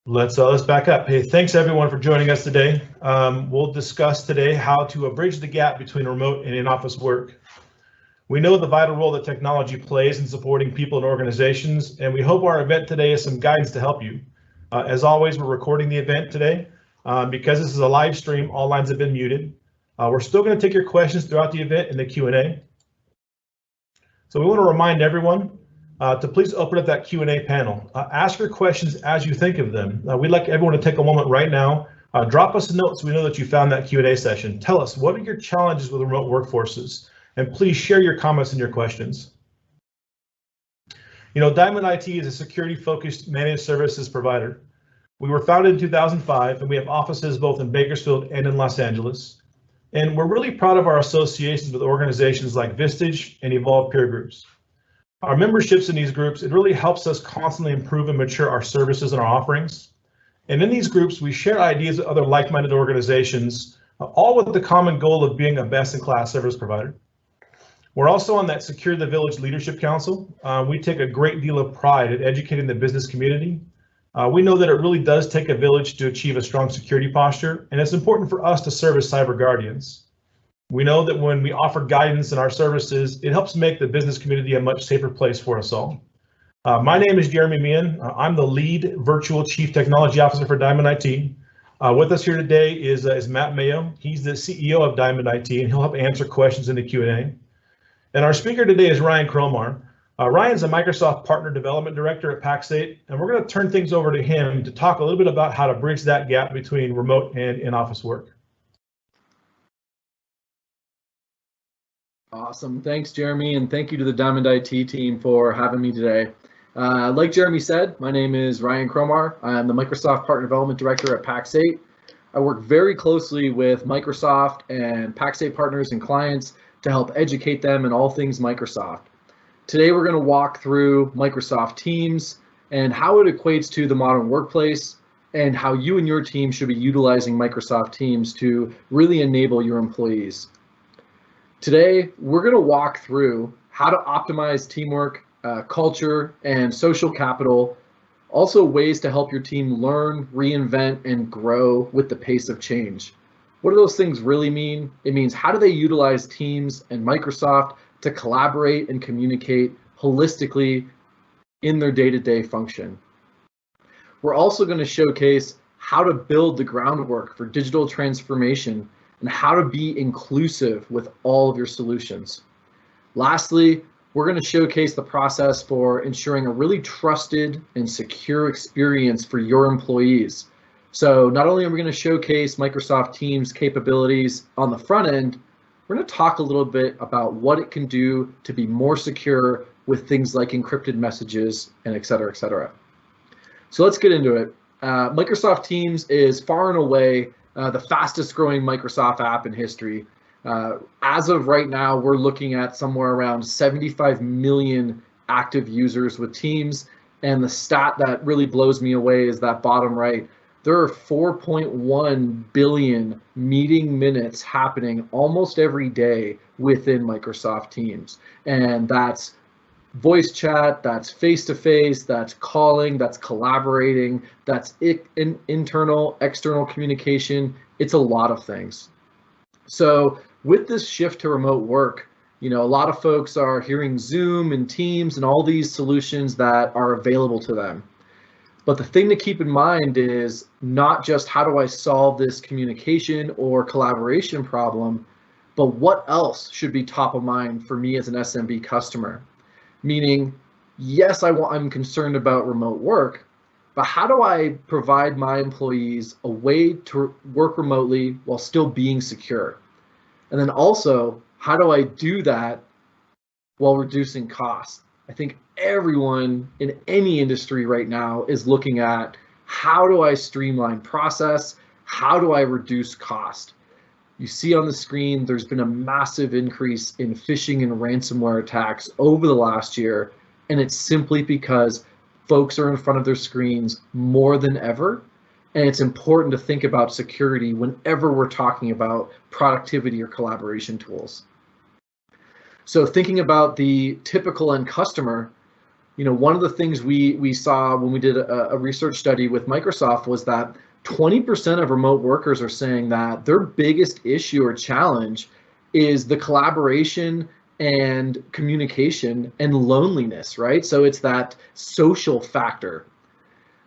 Let's back up. Hey, thanks everyone for joining us today. We'll discuss today how to bridge the gap between remote and in-office work. We know the vital role that technology plays in supporting people and organizations, and we hope our event today is some guidance to help you. As always, we're recording the event today. Because this is a live stream, all lines have been muted. We're still going to take your questions throughout the event in the Q&A. So we want to remind everyone to please open up that Q&A panel. Ask your questions as you think of them. We'd like everyone to take a moment right now. Drop us a note so we know that you found that Q&A session. Tell us, what are your challenges with remote workforces? And please share your comments and your questions. You know, DiamondIT is a security-focused managed services provider. We were founded in 2005, and we have offices both in Bakersfield and in Los Angeles. And we're really proud of our associations with organizations like Vistage and Evolve Peer Groups. Our memberships in these groups, it really helps us constantly improve and mature our services and our offerings. And in these groups, we share ideas with other like-minded organizations, all with the common goal of being a best-in-class service provider. We're also on that Secure the Village Leadership Council. We take a great deal of pride in educating the business community. We know that it really does take a village to achieve a strong security posture, and it's important for us to serve as cyber guardians. We know that when we offer guidance in our services, it helps make the business community a much safer place for us all. My name is Jeremy Meehan. I'm the lead virtual chief technology officer for DiamondIT. With us here today is Matt Mayo. He's the CEO of DiamondIT, and he'll help answer questions in the Q&A. And our speaker today is Ryan Cromar. Ryan's a Microsoft Partner Development Director at Pax8, and we're going to turn things over to him to talk a little bit about how to bridge that gap between remote and in-office work. Awesome. Thanks, Jeremy, and thank you to the DiamondIT team for having me today. Like Jeremy said, my name is Ryan Cromar. I'm the Microsoft Partner Development Director at Pax8. I work very closely with Microsoft and Pax8 partners and clients to help educate them in all things Microsoft. Today, we're going to walk through Microsoft Teams and how it equates to the modern workplace and how you and your team should be utilizing Microsoft Teams to really enable your employees. Today, we're going to walk through how to optimize teamwork, culture, and social capital, also ways to help your team learn, reinvent, and grow with the pace of change. What do those things really mean? It means how do they utilize Teams and Microsoft to collaborate and communicate holistically in their day-to-day function. We're also going to showcase how to build the groundwork for digital transformation and how to be inclusive with all of your solutions. Lastly, we're going to showcase the process for ensuring a really trusted and secure experience for your employees. So not only are we going to showcase Microsoft Teams capabilities on the front end, we're going to talk a little bit about what it can do to be more secure with things like encrypted messages and et cetera, et cetera. So let's get into it. Microsoft Teams is far and away the fastest growing Microsoft app in history. As of right now, we're looking at somewhere around 75 million active users with Teams. And the stat that really blows me away is that bottom right. There are 4.1 billion meeting minutes happening almost every day within Microsoft Teams. And that's voice chat, that's face-to-face, that's calling, that's collaborating, that's internal, external communication. It's a lot of things. So with this shift to remote work, you know, a lot of folks are hearing Zoom and Teams and all these solutions that are available to them. But the thing to keep in mind is not just how do I solve this communication or collaboration problem, but what else should be top of mind for me as an SMB customer? Meaning, yes, I'm concerned about remote work, but how do I provide my employees a way to work remotely while still being secure? And then also, how do I do that while reducing costs? I think everyone in any industry right now is looking at how do I streamline process? How do I reduce cost? You see on the screen, there's been a massive increase in phishing and ransomware attacks over the last year, and it's simply because folks are in front of their screens more than ever, and it's important to think about security whenever we're talking about productivity or collaboration tools. So thinking about the typical end customer, One of the things we saw when we did a research study with Microsoft was that 20% of remote workers are saying that their biggest issue or challenge is the collaboration and communication and loneliness, right? So it's that social factor.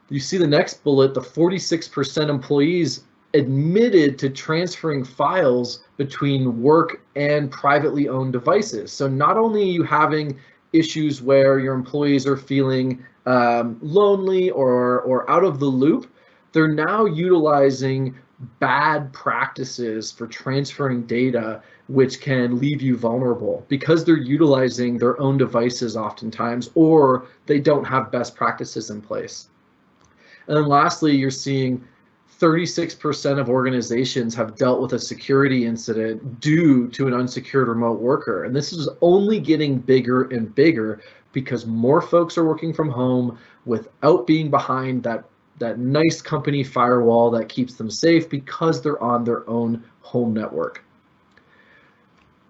You see the next bullet, the 46% employees admitted to transferring files between work and privately owned devices. So not only are you having issues where your employees are feeling lonely or out of the loop, they're now utilizing bad practices for transferring data, which can leave you vulnerable because they're utilizing their own devices oftentimes, or they don't have best practices in place. And then lastly, you're seeing 36% of organizations have dealt with a security incident due to an unsecured remote worker. And this is only getting bigger and bigger because more folks are working from home without being behind that nice company firewall that keeps them safe because they're on their own home network.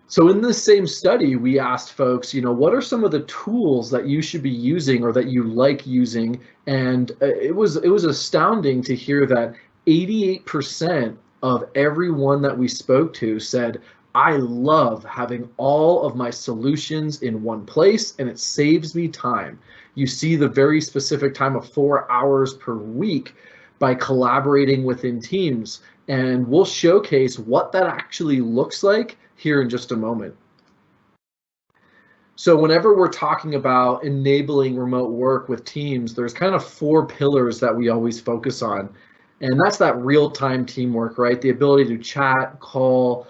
So in this same study, we asked folks, what are some of the tools that you should be using or that you like using? And it was astounding to hear that 88% of everyone that we spoke to said, I love having all of my solutions in one place and it saves me time. You see the very specific time of 4 hours per week by collaborating within teams. And we'll showcase what that actually looks like here in just a moment. So whenever we're talking about enabling remote work with teams, there's kind of 4 pillars that we always focus on. And that's that real-time teamwork, right? The ability to chat, call,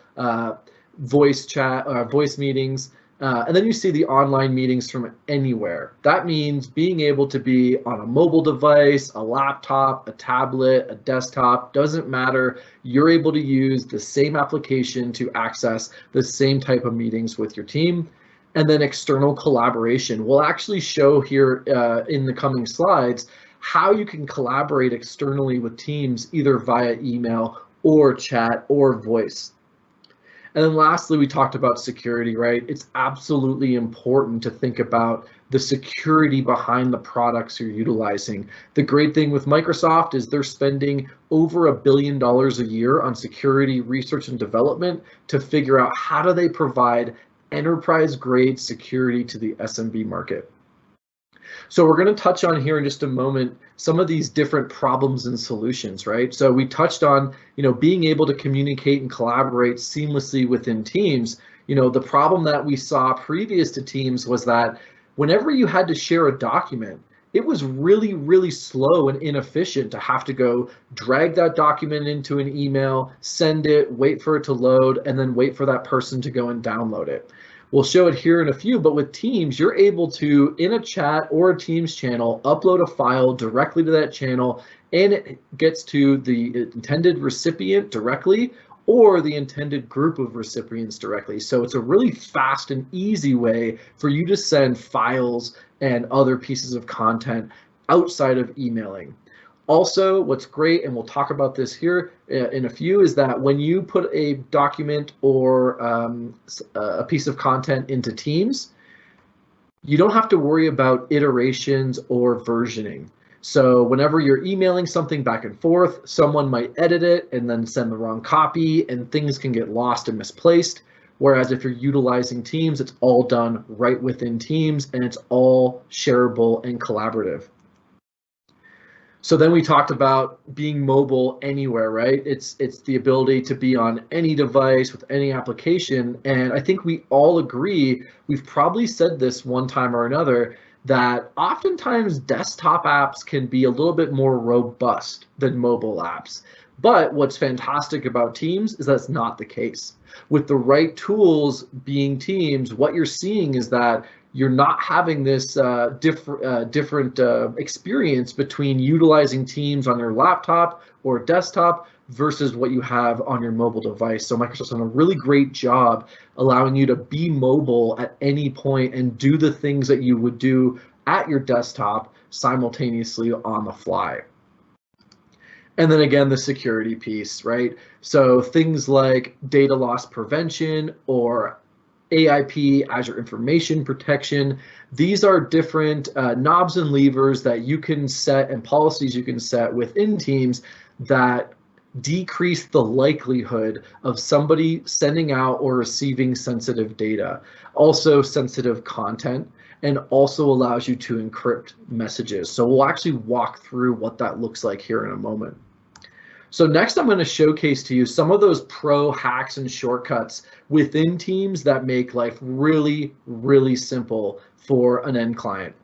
voice meetings, and then you see the online meetings from anywhere. That means being able to be on a mobile device, a laptop, a tablet, a desktop, doesn't matter. You're able to use the same application to access the same type of meetings with your team. And then external collaboration. We'll actually show here in the coming slides how you can collaborate externally with teams, either via email or chat or voice. And then lastly, we talked about security, right? It's absolutely important to think about the security behind the products you're utilizing. The great thing with Microsoft is they're spending over $1 billion a year on security research and development to figure out how do they provide enterprise-grade security to the SMB market. So we're going to touch on here in just a moment some of these different problems and solutions, right? So we touched on, being able to communicate and collaborate seamlessly within teams. The problem that we saw previous to Teams was that whenever you had to share a document, it was really, really slow and inefficient to have to go drag that document into an email, send it, wait for it to load, and then wait for that person to go and download it. We'll show it here in a few, but with Teams, you're able to, in a chat or a Teams channel, upload a file directly to that channel, and it gets to the intended recipient directly or the intended group of recipients directly. So it's a really fast and easy way for you to send files and other pieces of content outside of emailing. Also, what's great, and we'll talk about this here in a few, is that when you put a document or a piece of content into Teams, you don't have to worry about iterations or versioning. So whenever you're emailing something back and forth, someone might edit it and then send the wrong copy, and things can get lost and misplaced. Whereas if you're utilizing Teams, it's all done right within Teams, and it's all shareable and collaborative. So then we talked about being mobile anywhere, right? It's the ability to be on any device with any application. And I think we all agree, we've probably said this one time or another, that oftentimes desktop apps can be a little bit more robust than mobile apps. But what's fantastic about Teams is that's not the case. With the right tools being Teams, what you're seeing is that you're not having this different experience between utilizing Teams on your laptop or desktop versus what you have on your mobile device. So Microsoft's done a really great job allowing you to be mobile at any point and do the things that you would do at your desktop simultaneously on the fly. And then again, the security piece, right? So things like data loss prevention or AIP, Azure Information Protection. These are different knobs and levers that you can set and policies you can set within Teams that decrease the likelihood of somebody sending out or receiving sensitive data, also sensitive content, and also allows you to encrypt messages. So we'll actually walk through what that looks like here in a moment. So next, I'm going to showcase to you some of those pro hacks and shortcuts within Teams that make life really, really simple for an end client.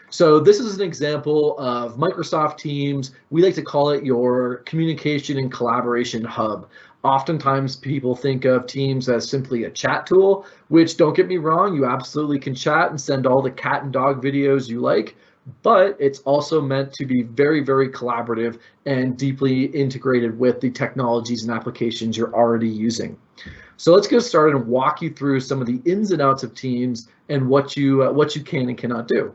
So this is an example of Microsoft Teams. We like to call it your communication and collaboration hub. Oftentimes people think of Teams as simply a chat tool, which, don't get me wrong, you absolutely can chat and send all the cat and dog videos you like, but it's also meant to be very, very collaborative and deeply integrated with the technologies and applications you're already using. So let's get started and walk you through some of the ins and outs of Teams and what you can and cannot do.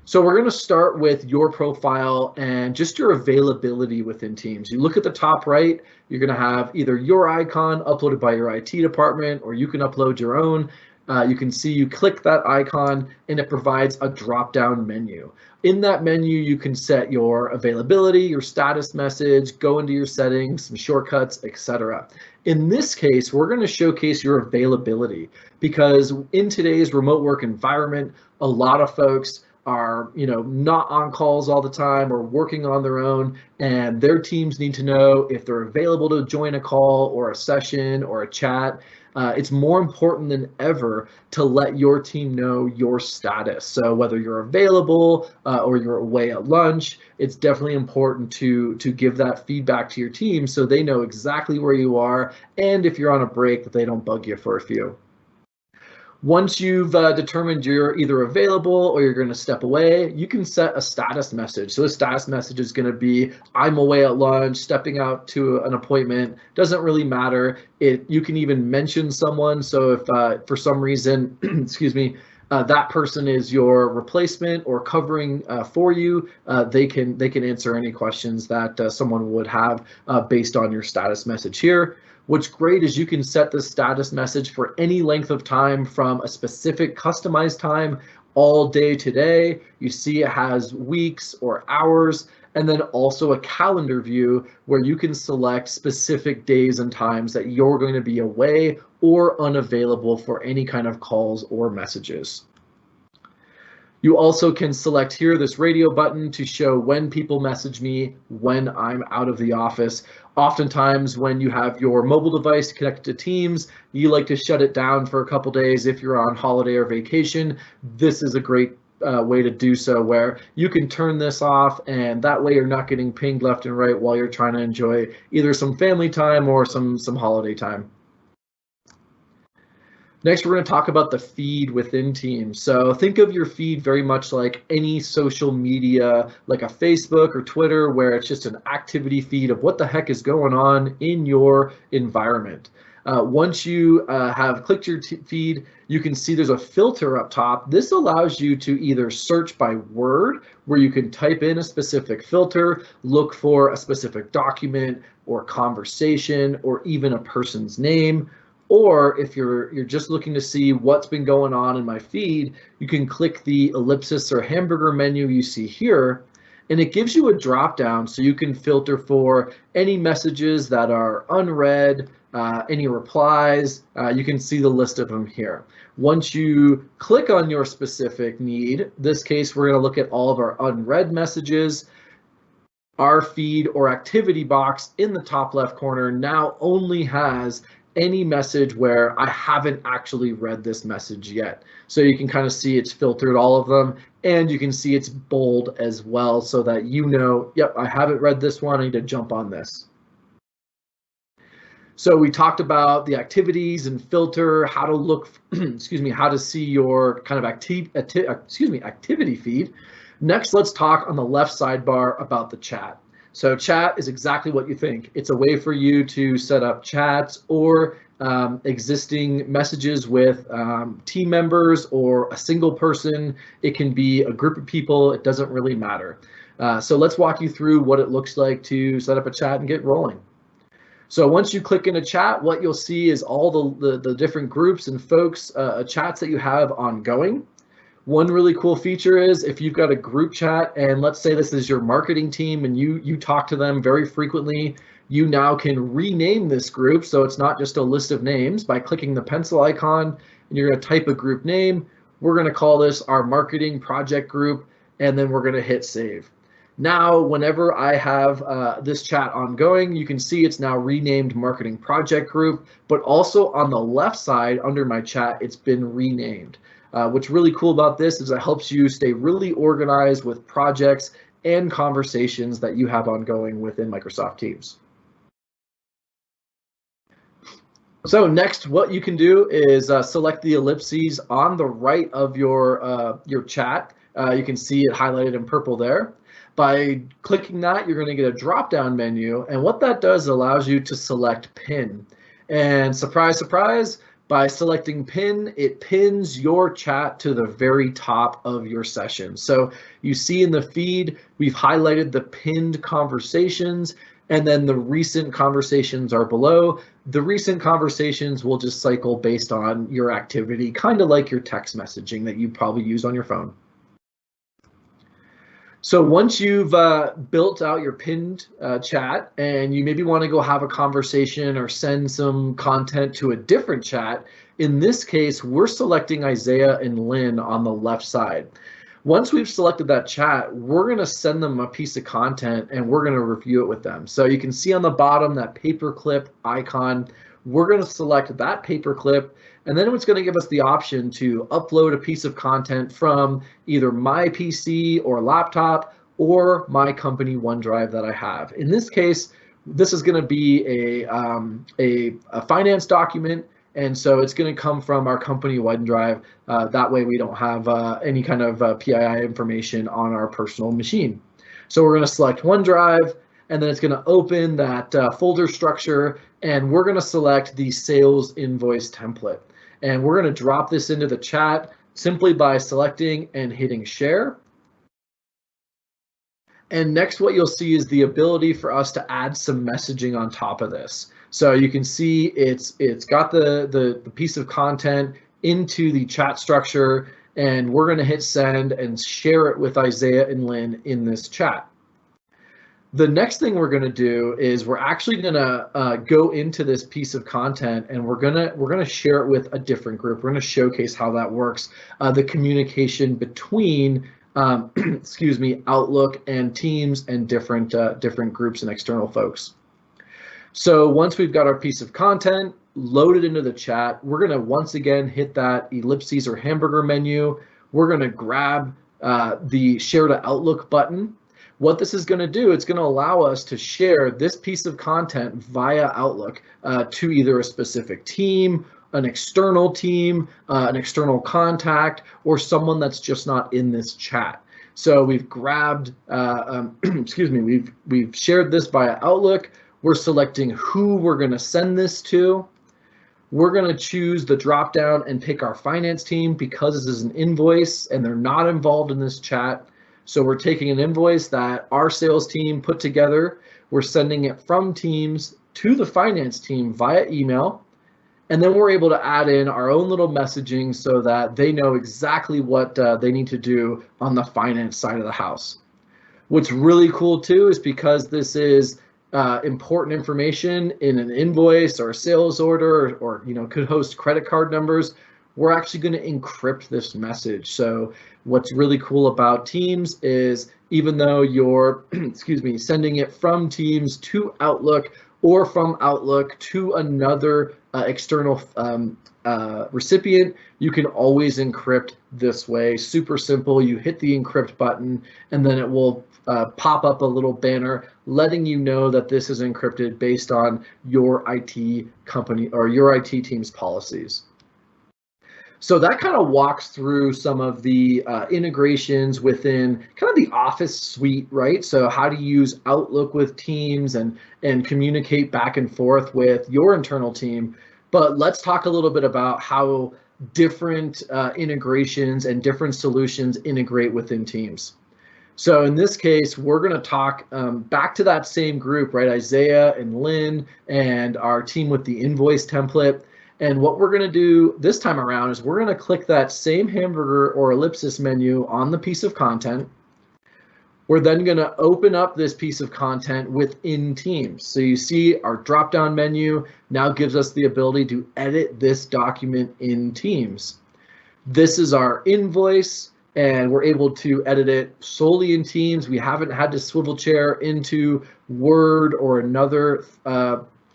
So we're going to start with your profile and just your availability within Teams. You look at the top right, you're going to have either your icon uploaded by your IT department, or you can upload your own. You can see you click that icon and it provides a drop-down menu. In that menu, you can set your availability, your status message, go into your settings, some shortcuts, etc. In this case, we're going to showcase your availability because in today's remote work environment, a lot of folks are not on calls all the time or working on their own, and their teams need to know if they're available to join a call or a session or a chat. It's more important than ever to let your team know your status. So whether you're available or you're away at lunch, it's definitely important to give that feedback to your team so they know exactly where you are, and if you're on a break, that they don't bug you for a few. Once you've determined you're either available or you're going to step away, you can set a status message. So a status message is going to be, I'm away at lunch, stepping out to an appointment, doesn't really matter. You can even mention someone. So if for some reason, excuse me, that person is your replacement or covering for you, they can answer any questions that someone would have based on your status message here. What's great is you can set the status message for any length of time from a specific customized time all day today. You see it has weeks or hours, and then also a calendar view where you can select specific days and times that you're going to be away or unavailable for any kind of calls or messages. You also can select here this radio button to show when people message me when I'm out of the office. Oftentimes when you have your mobile device connected to Teams, you like to shut it down for a couple days if you're on holiday or vacation. This is a great way to do so, where you can turn this off, and that way you're not getting pinged left and right while you're trying to enjoy either some family time or some holiday time. Next, we're going to talk about the feed within Teams. So think of your feed very much like any social media, like a Facebook or Twitter, where it's just an activity feed of what the heck is going on in your environment. Once you have clicked your feed, you can see there's a filter up top. This allows you to either search by word, where you can type in a specific filter, look for a specific document or conversation or even a person's name. Or if you're just looking to see what's been going on in my feed, you can click the ellipsis or hamburger menu you see here, and it gives you a drop down so you can filter for any messages that are unread, any replies. You can see the list of them here. Once you click on your specific need, this case we're going to look at all of our unread messages. Our feed or activity box in the top left corner now only has any message where I haven't actually read this message yet. So you can kind of see it's filtered all of them, and you can see it's bold as well so that you know, yep, I haven't read this one, I need to jump on this. So we talked about the activities and filter, how to look, excuse me, how to see your kind of activity feed. Next, let's talk on the left sidebar about the chat. So chat is exactly what you think. It's a way for you to set up chats or existing messages with team members or a single person. It can be a group of people. It doesn't really matter. So let's walk you through what it looks like to set up a chat and get rolling. So once you click into chat, what you'll see is all the different groups and folks, chats that you have ongoing. One really cool feature is if you've got a group chat, and let's say this is your marketing team and you talk to them very frequently, you now can rename this group. So it's not just a list of names. By clicking the pencil icon, and you're going to type a group name. We're going to call this our marketing project group, and then we're going to hit save. Now, whenever I have this chat ongoing, you can see it's now renamed marketing project group, but also on the left side under my chat, it's been renamed. What's really cool about this is it helps you stay really organized with projects and conversations that you have ongoing within Microsoft Teams. So next, what you can do is select the ellipses on the right of your chat. You can see it highlighted in purple there. By clicking that, you're going to get a drop-down menu, and what that does allows you to select pin. And surprise, surprise, by selecting pin, it pins your chat to the very top of your session. So you see in the feed, we've highlighted the pinned conversations, and then the recent conversations are below. The recent conversations will just cycle based on your activity, kind of like your text messaging that you probably use on your phone. So once you've built out your pinned chat and you maybe want to go have a conversation or send some content to a different chat, in this case, we're selecting Isaiah and Lynn on the left side. Once we've selected that chat, we're going to send them a piece of content and we're going to review it with them. So you can see on the bottom that paperclip icon. We're going to select that paperclip, and then it's going to give us the option to upload a piece of content from either my PC or laptop or my company OneDrive that I have. In this case, this is going to be a finance document, and so it's going to come from our company OneDrive. That way we don't have any kind of PII information on our personal machine. So we're going to select OneDrive, and then it's going to open that folder structure, and we're going to select the sales invoice template. And we're going to drop this into the chat simply by selecting and hitting share. And next, what you'll see is the ability for us to add some messaging on top of this. So you can see it's got the piece of content into the chat structure, and we're going to hit send and share it with Isaiah and Lynn in this chat. The next thing we're going to do is we're actually going to go into this piece of content, and we're going to share it with a different group. We're going to showcase how that works, the communication between excuse me, Outlook and Teams and different groups and external folks. So once we've got our piece of content loaded into the chat, we're going to once again hit that ellipses or hamburger menu. We're going to grab the share to Outlook button. What this is going to do, it's going to allow us to share this piece of content via Outlook to either a specific team, an external team, an external contact, or someone that's just not in this chat. So we've grabbed, excuse me, we've shared this via Outlook. We're selecting who we're going to send this to. We're going to choose the drop down and pick our finance team because this is an invoice and they're not involved in this chat. So we're taking an invoice that our sales team put together. We're sending it from Teams to the finance team via email. And then we're able to add in our own little messaging so that they know exactly what they need to do on the finance side of the house. What's really cool too is because this is important information in an invoice or a sales order, or could host credit card numbers, we're actually going to encrypt this message. So what's really cool about Teams is even though you're excuse me, sending it from Teams to Outlook or from Outlook to another external recipient, you can always encrypt this way. Super simple. You hit the encrypt button and then it will pop up a little banner letting you know that this is encrypted based on your IT company or your IT team's policies. So that kind of walks through some of the integrations within kind of the Office suite, right? So how to use Outlook with Teams and communicate back and forth with your internal team. But let's talk a little bit about how different integrations and different solutions integrate within Teams. So in this case, we're going to talk back to that same group, right? Isaiah and Lynn and our team with the invoice template. And what we're going to do this time around is we're going to click that same hamburger or ellipsis menu on the piece of content. We're then going to open up this piece of content within Teams. So you see our drop-down menu now gives us the ability to edit this document in Teams. This is our invoice, and we're able to edit it solely in Teams. We haven't had to swivel chair into Word or another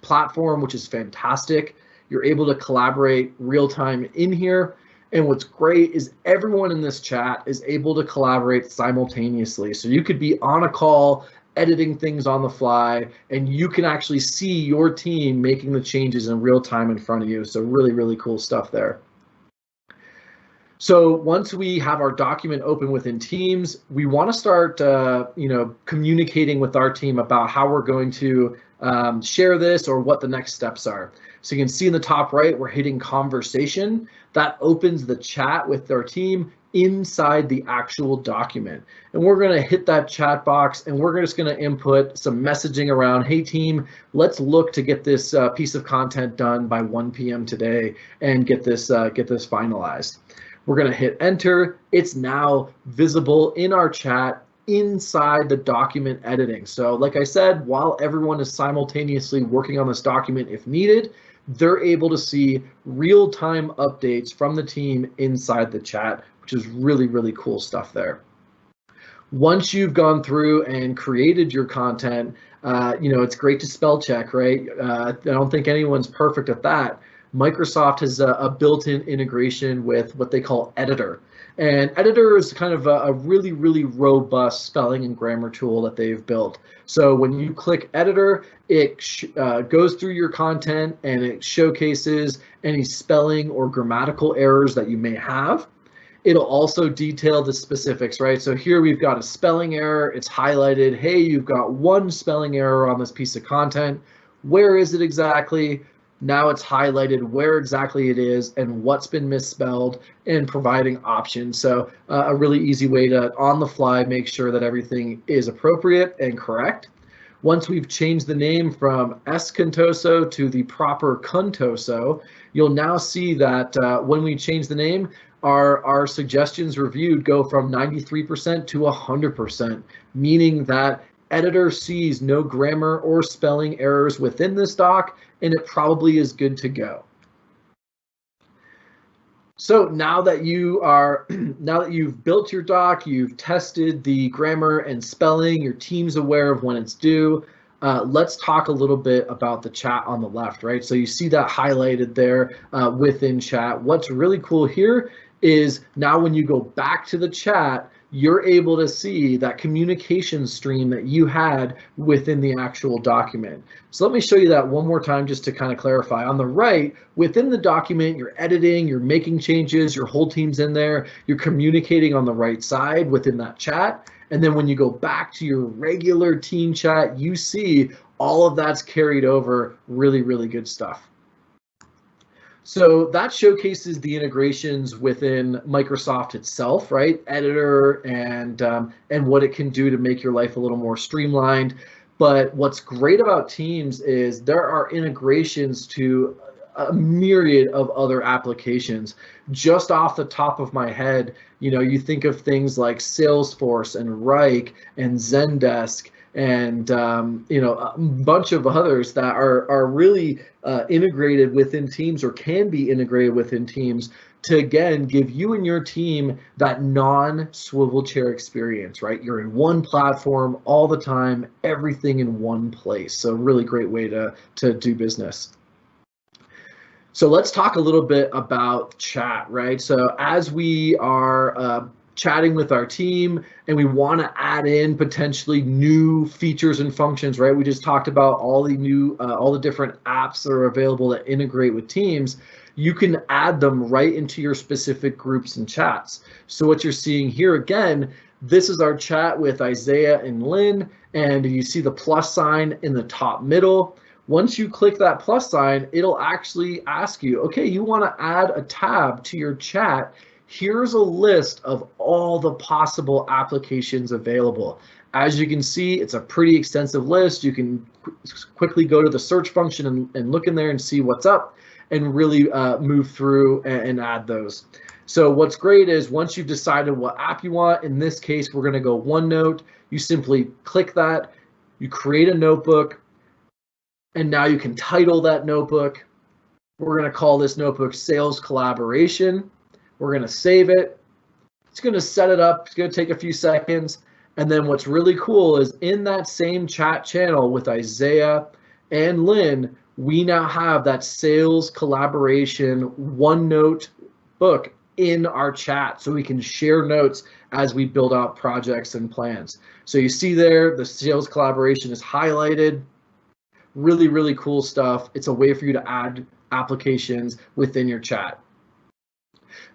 platform, which is fantastic. You're able to collaborate real time in here. And what's great is everyone in this chat is able to collaborate simultaneously. So you could be on a call, editing things on the fly, and you can actually see your team making the changes in real time in front of you. So really, really cool stuff there. So once we have our document open within Teams, we want to start, communicating with our team about how we're going to share this or what the next steps are. So you can see in the top right, we're hitting conversation. That opens the chat with our team inside the actual document. And we're going to hit that chat box and we're just going to input some messaging around, hey team, let's look to get this piece of content done by 1 p.m. today and get this finalized. We're going to hit enter. It's now visible in our chat inside the document editing. So like I said, while everyone is simultaneously working on this document if needed, they're able to see real-time updates from the team inside the chat, which is really, really cool stuff there. Once you've gone through and created your content, it's great to spell check, right? I don't think anyone's perfect at that. Microsoft has a built-in integration with what they call Editor. And Editor is kind of a really, really robust spelling and grammar tool that they've built. So when you click Editor, it goes through your content and it showcases any spelling or grammatical errors that you may have. It'll also detail the specifics, right? So here we've got a spelling error. It's highlighted, hey, you've got one spelling error on this piece of content. Where is it exactly? Now it's highlighted where exactly it is and what's been misspelled and providing options. So a really easy way to, on the fly, make sure that everything is appropriate and correct. Once we've changed the name from Escontoso to the proper Contoso, you'll now see that when we change the name, our suggestions reviewed go from 93% to 100%, meaning that Editor sees no grammar or spelling errors within this doc, and it probably is good to go. So now that you've built your doc, you've tested the grammar and spelling, your team's aware of when it's due, let's talk a little bit about the chat on the left, right? So you see that highlighted there within chat. What's really cool here is now when you go back to the chat, you're able to see that communication stream that you had within the actual document. So let me show you that one more time just to kind of clarify. On the right, within the document, you're editing, you're making changes, your whole team's in there, you're communicating on the right side within that chat. And then when you go back to your regular team chat, you see all of that's carried over. Really, really good stuff. So that showcases the integrations within Microsoft itself, right? Editor and what it can do to make your life a little more streamlined. But what's great about Teams is there are integrations to a myriad of other applications. Just off the top of my head, you think of things like Salesforce and Rike and Zendesk and a bunch of others that are really integrated within Teams or can be integrated within Teams to, again, give you and your team that non-swivel chair experience, right? You're in one platform all the time, everything in one place. So really great way to do business. So let's talk a little bit about chat, right? So as we are chatting with our team and we want to add in potentially new features and functions, right? We just talked about all the different apps that are available that integrate with Teams. You can add them right into your specific groups and chats. So what you're seeing here again, this is our chat with Isaiah and Lynn, and you see the plus sign in the top middle. Once you click that plus sign, it'll actually ask you, okay, you want to add a tab to your chat. here's a list of all the possible applications available. As you can see, it's a pretty extensive list. You can quickly go to the search function and look in there and see what's up and really move through and add those. So what's great is once you've decided what app you want, in this case, we're going to go OneNote. You simply click that, you create a notebook, and now you can title that notebook. We're going to call this notebook Sales Collaboration. We're going to save it. It's going to set it up. It's going to take a few seconds. And then what's really cool is in that same chat channel with Isaiah and Lynn, we now have that Sales Collaboration OneNote book in our chat so we can share notes as we build out projects and plans. So you see there, the Sales Collaboration is highlighted. Really, really cool stuff. It's a way for you to add applications within your chat.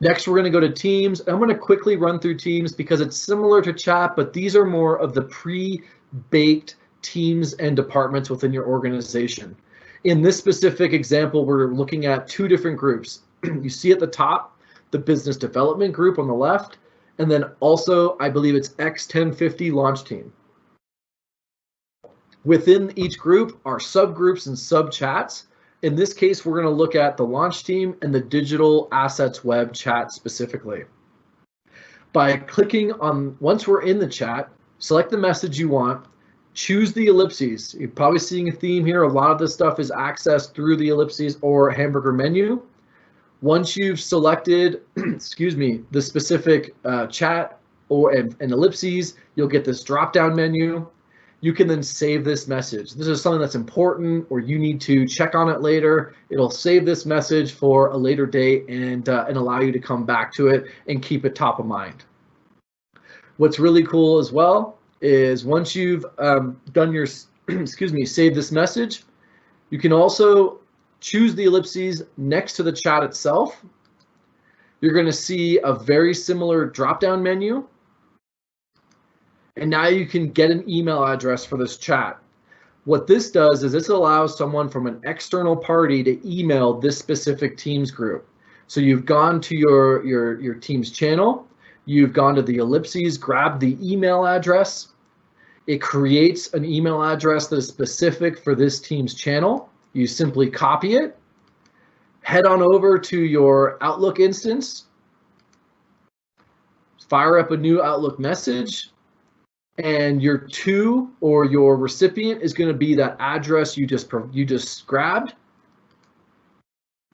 Next, we're going to go to Teams. I'm going to quickly run through Teams because it's similar to chat, but these are more of the pre-baked teams and departments within your organization. In this specific example, we're looking at two different groups. You see at the top, the business development group on the left, and then also, I believe it's X1050 launch team. Within each group are subgroups and sub-chats. In this case, we're going to look at the launch team and the digital assets web chat specifically. By clicking on, once we're in the chat, select the message you want, choose the ellipses. You're probably seeing a theme here. A lot of this stuff is accessed through the ellipses or hamburger menu. Once you've selected, excuse me, the specific chat and ellipses, you'll get this drop-down menu. You can then save this message. This is something that's important or you need to check on it later. It'll save this message for a later date and allow you to come back to it and keep it top of mind. What's really cool as well is once you've done your, excuse me, save this message, you can also choose the ellipses next to the chat itself. You're going to see a very similar drop-down menu. And now you can get an email address for this chat. What this does is this allows someone from an external party to email this specific Teams group. So you've gone to your Teams channel, you've gone to the ellipses, grabbed the email address. It creates an email address that is specific for this Teams channel. You simply copy it, head on over to your Outlook instance, fire up a new Outlook message, and your to or your recipient is going to be that address you just grabbed,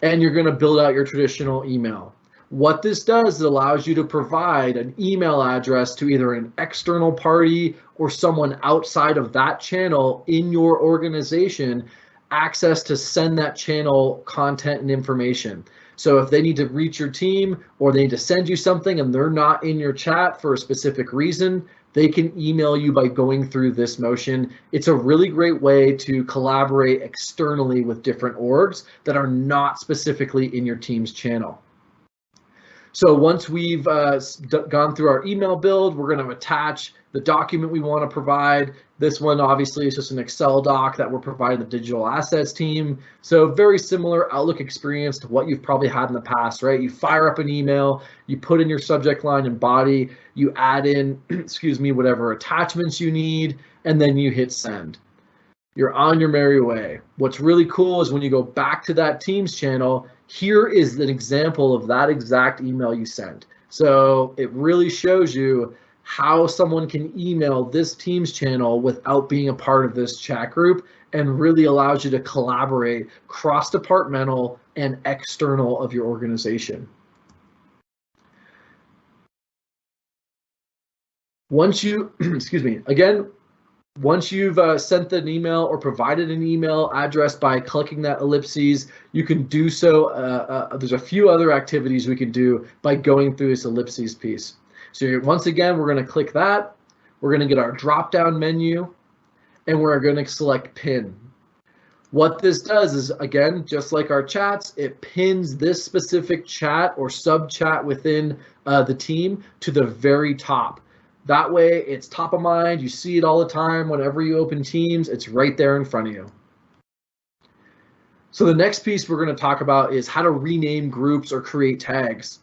and you're going to build out your traditional email. What this does is it allows you to provide an email address to either an external party or someone outside of that channel in your organization access to send that channel content and information. So if they need to reach your team or they need to send you something and they're not in your chat for a specific reason, they can email you by going through this motion. It's a really great way to collaborate externally with different orgs that are not specifically in your team's channel. So once we've gone through our email build, we're going to attach the document we want to provide. This one obviously is just an Excel doc that we're providing the digital assets team. So very similar Outlook experience to what you've probably had in the past, right? You fire up an email, you put in your subject line and body, you add in, excuse me, whatever attachments you need, and then you hit send. You're on your merry way. What's really cool is when you go back to that Teams channel, here is an example of that exact email you sent. So it really shows you how someone can email this Teams channel without being a part of this chat group, and really allows you to collaborate cross-departmental and external of your organization. Once you, excuse me, again, once you've sent an email or provided an email address by clicking that ellipses, you can do so. There's a few other activities we can do by going through this ellipses piece. So once again, we're going to click that. We're going to get our drop-down menu, and we're going to select pin. What this does is, again, just like our chats, it pins this specific chat or sub-chat within the team to the very top. That way, it's top of mind. You see it all the time. Whenever you open Teams, it's right there in front of you. So the next piece we're going to talk about is how to rename groups or create tags.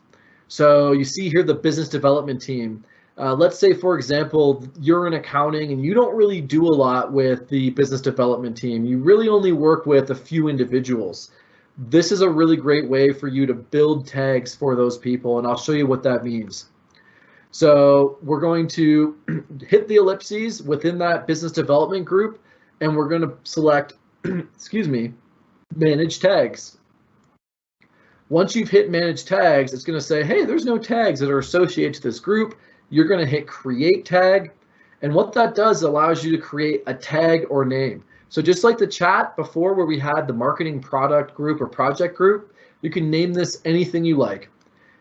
So you see here the business development team. Let's say, for example, you're in accounting and you don't really do a lot with the business development team. You really only work with a few individuals. This is a really great way for you to build tags for those people, and I'll show you what that means. So we're going to hit the ellipses within that business development group, and we're going to select, excuse me, manage tags. Once you've hit manage tags, it's going to say, hey, there's no tags that are associated to this group. You're going to hit create tag. And what that does allows you to create a tag or name. So just like the chat before where we had the marketing product group or project group, you can name this anything you like.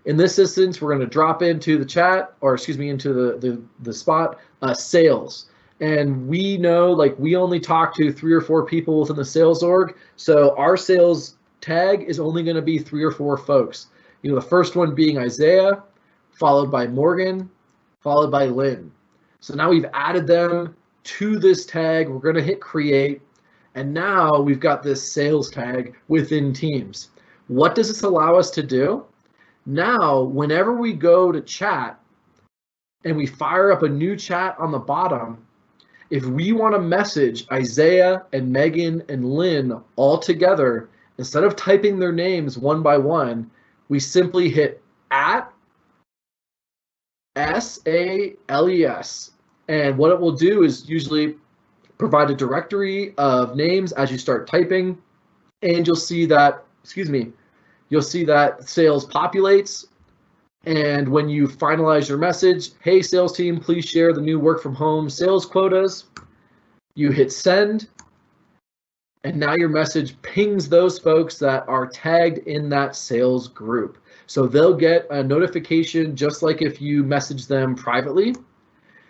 In this instance, we're going to drop into the chat, or excuse me, into the spot, sales. And we know, like, we only talk to 3 or 4 people within the sales org. So our sales tag is only going to be 3 or 4 folks. You know, the first one being Isaiah, followed by Morgan, followed by Lynn. So now we've added them to this tag. We're going to hit create. And now we've got this sales tag within Teams. What does this allow us to do? Now, whenever we go to chat and we fire up a new chat on the bottom, if we want to message Isaiah and Megan and Lynn all together, instead of typing their names one by one, we simply hit @SALES. And what it will do is usually provide a directory of names as you start typing, and you'll see that, you'll see that sales populates. And when you finalize your message, hey, sales team, please share the new work from home sales quotas. You hit send. And now your message pings those folks that are tagged in that sales group. So they'll get a notification just like if you message them privately.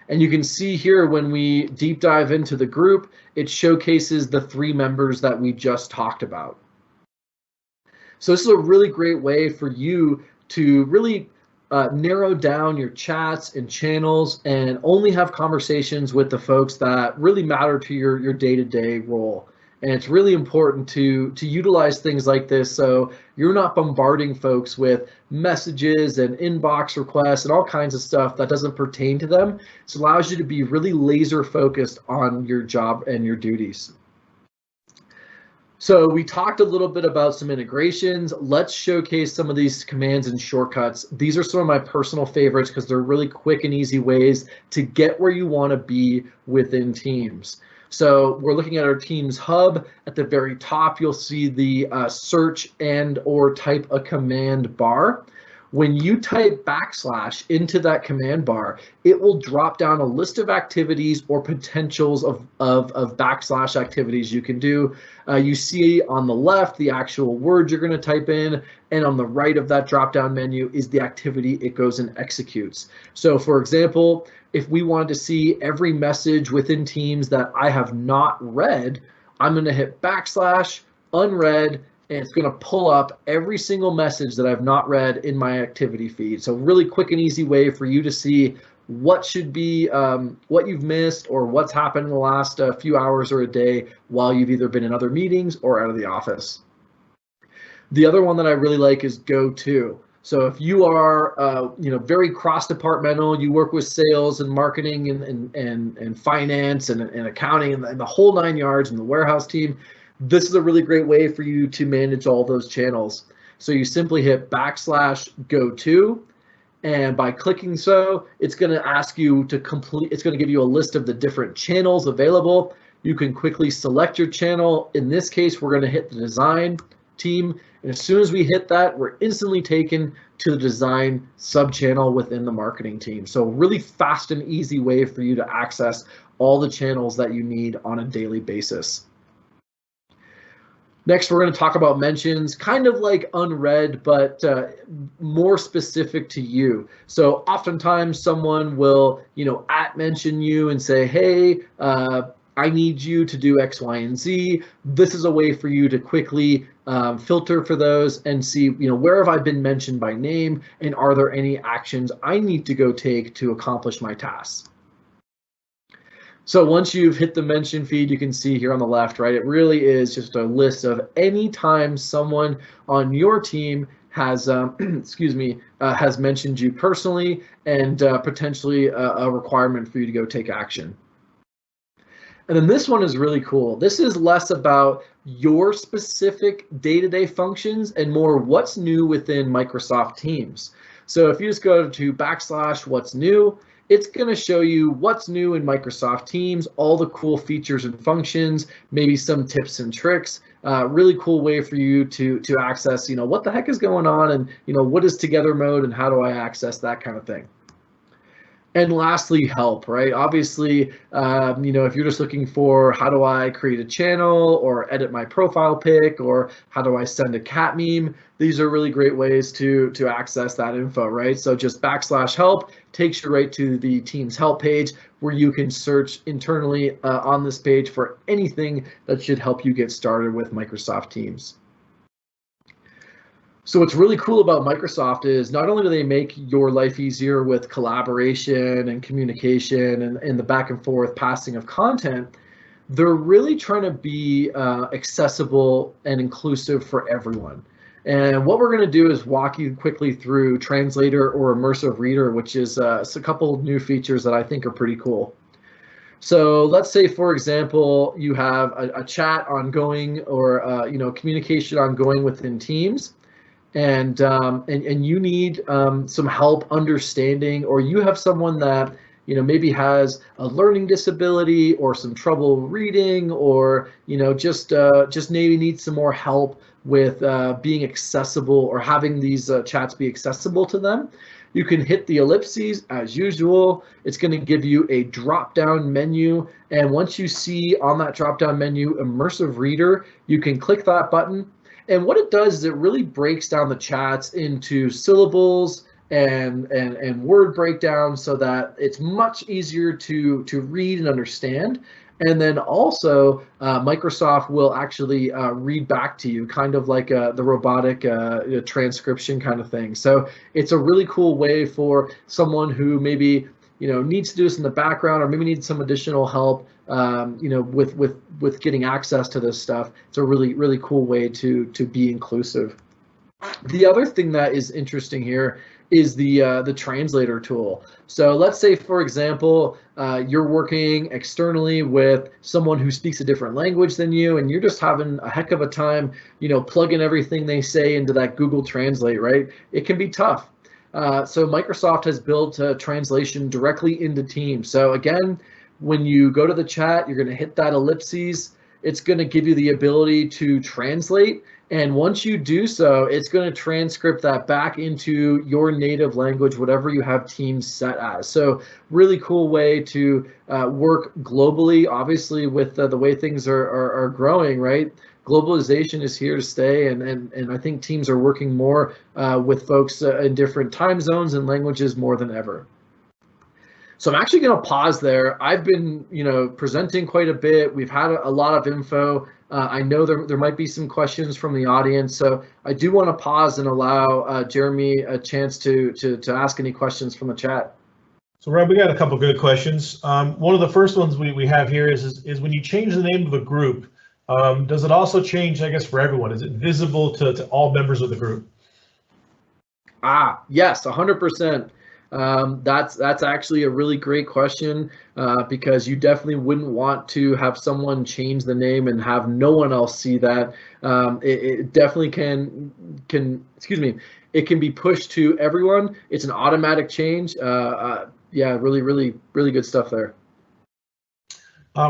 And you can see here when we deep dive into the group, it showcases the 3 members that we just talked about. So this is a really great way for you to really narrow down your chats and channels and only have conversations with the folks that really matter to your day-to-day role. And it's really important to utilize things like this so you're not bombarding folks with messages and inbox requests and all kinds of stuff that doesn't pertain to them. It allows you to be really laser focused on your job and your duties. So we talked a little bit about some integrations. Let's showcase some of these commands and shortcuts. These are some of my personal favorites because they're really quick and easy ways to get where you want to be within Teams. So we're looking at our Teams hub. At the very top, you'll see the search and or type a command bar. When you type / into that command bar, it will drop down a list of activities or potentials of / activities you can do. You see on the left the actual word you're going to type in, and on the right of that drop down menu is the activity it goes and executes. So for example, if we wanted to see every message within Teams that I have not read, I'm going to hit / unread, and it's going to pull up every single message that I've not read in my activity feed. So really quick and easy way for you to see what should be, what you've missed or what's happened in the last few hours or a day while you've either been in other meetings or out of the office. The other one that I really like is go to. So if you are, very cross-departmental, you work with sales and marketing and finance and accounting and the whole 9 yards and the warehouse team, this is a really great way for you to manage all those channels. So you simply hit / go to, and by clicking so, it's going to ask you to complete, it's going to give you a list of the different channels available. You can quickly select your channel. In this case, we're going to hit the design team. And as soon as we hit that, we're instantly taken to the design sub-channel within the marketing team. So really fast and easy way for you to access all the channels that you need on a daily basis. Next, we're going to talk about mentions, kind of like unread, but more specific to you. So oftentimes someone will, @mention you and say, hey, I need you to do X, Y, and Z. This is a way for you to quickly filter for those and see, where have I been mentioned by name, and are there any actions I need to go take to accomplish my tasks? So once you've hit the mention feed, you can see here on the left, right, it really is just a list of any time someone on your team has, has mentioned you personally and potentially a requirement for you to go take action. And then this one is really cool. This is less about your specific day-to-day functions and more what's new within Microsoft Teams. So if you just go to /what's new, it's going to show you what's new in Microsoft Teams, all the cool features and functions, maybe some tips and tricks. Really cool way for you to access, what the heck is going on, and what is together mode and how do I access that kind of thing. And lastly, help, right? Obviously, if you're just looking for how do I create a channel or edit my profile pic or how do I send a cat meme, these are really great ways to access that info, right? So just /help takes you right to the Teams help page where you can search internally on this page for anything that should help you get started with Microsoft Teams. So what's really cool about Microsoft is not only do they make your life easier with collaboration and communication and the back and forth passing of content, they're really trying to be accessible and inclusive for everyone. And what we're going to do is walk you quickly through Translator or Immersive Reader, which is a couple new features that I think are pretty cool. So let's say, for example, you have a chat ongoing or communication ongoing within Teams. And you need some help understanding, or you have someone that maybe has a learning disability or some trouble reading, or just maybe needs some more help with being accessible or having these chats be accessible to them. You can hit the ellipses as usual. It's going to give you a drop-down menu, and once you see on that drop-down menu Immersive Reader, you can click that button. And what it does is it really breaks down the chats into syllables and word breakdowns so that it's much easier to read and understand. And then also Microsoft will actually read back to you, kind of like the robotic transcription kind of thing. So it's a really cool way for someone who maybe needs to do this in the background, or maybe needs some additional help with getting access to this stuff. It's a really cool way to be inclusive. The other thing that is interesting here is the Translator Tool. So let's say, for example, you're working externally with someone who speaks a different language than you, and you're just having a heck of a time, plugging everything they say into that Google Translate, right? It can be tough. So Microsoft has built translation directly into Teams. So again, when you go to the chat, you're going to hit that ellipses. It's going to give you the ability to translate. And once you do so, it's going to transcript that back into your native language, whatever you have Teams set as. So really cool way to work globally, obviously, with the way things are growing, right? Globalization is here to stay, and I think teams are working more with folks in different time zones and languages more than ever. So I'm actually going to pause there. I've been, presenting quite a bit. We've had a lot of info. I know there might be some questions from the audience, so I do want to pause and allow Jeremy a chance to ask any questions from the chat. So Rob, we got a couple good questions. One of the first ones we have here is when you change the name of a group, does it also change, I guess, for everyone? Is it visible to all members of the group? Yes, 100%. That's actually a really great question because you definitely wouldn't want to have someone change the name and have no one else see that. It definitely can it can be pushed to everyone. It's an automatic change. Yeah, really good stuff there.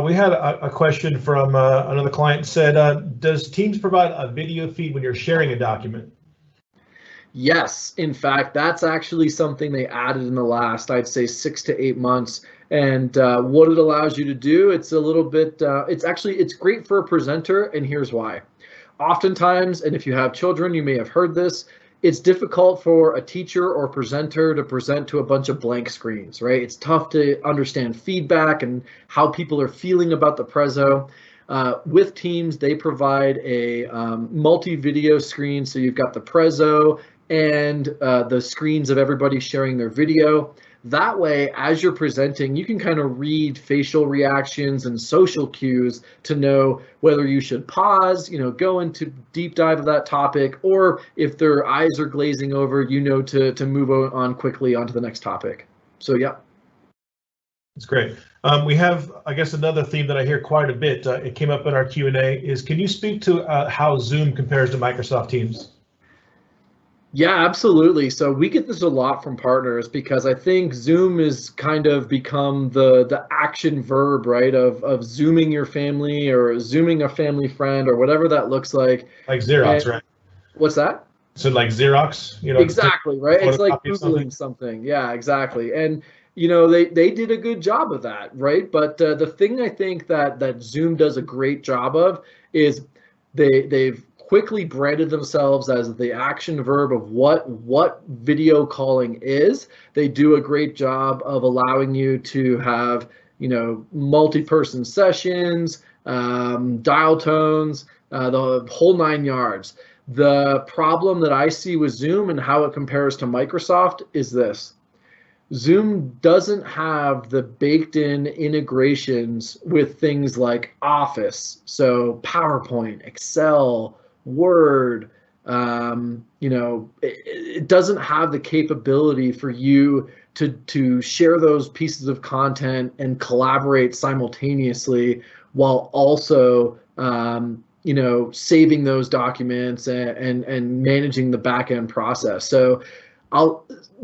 We had a question from another client said, does Teams provide a video feed when you're sharing a document? Yes, in fact, that's actually something they added in the last, I'd say, 6 to 8 months. And what it allows you to do, it's a little bit, it's great for a presenter, and here's why. Oftentimes, and if you have children, you may have heard this, it's difficult for a teacher or presenter to present to a bunch of blank screens, right? It's tough to understand feedback and how people are feeling about the prezo. With Teams, they provide a multi-video screen, so you've got the prezo and the screens of everybody sharing their video. That way, as you're presenting, you can kind of read facial reactions and social cues to know whether you should pause, go into deep dive of that topic, or if their eyes are glazing over, to move on quickly onto the next topic. So, yeah. That's great. We have, I guess, another theme that I hear quite a bit. It came up in our Q&A is, can you speak to how Zoom compares to Microsoft Teams? Yeah, absolutely. So we get this a lot from partners because I think Zoom has kind of become the action verb, right, of Zooming your family or Zooming a family friend or whatever that looks like. Like Xerox, right? What's that? So like Xerox, Exactly, right? It's like Googling something. Yeah, exactly. And they did a good job of that, right? But the thing I think that Zoom does a great job of is they've quickly branded themselves as the action verb of what video calling is. They do a great job of allowing you to have multi-person sessions, dial tones, the whole 9 yards. The problem that I see with Zoom and how it compares to Microsoft is this. Zoom doesn't have the baked-in integrations with things like Office, so PowerPoint, Excel, Word. It doesn't have the capability for you to share those pieces of content and collaborate simultaneously while also saving those documents and managing the back-end process. So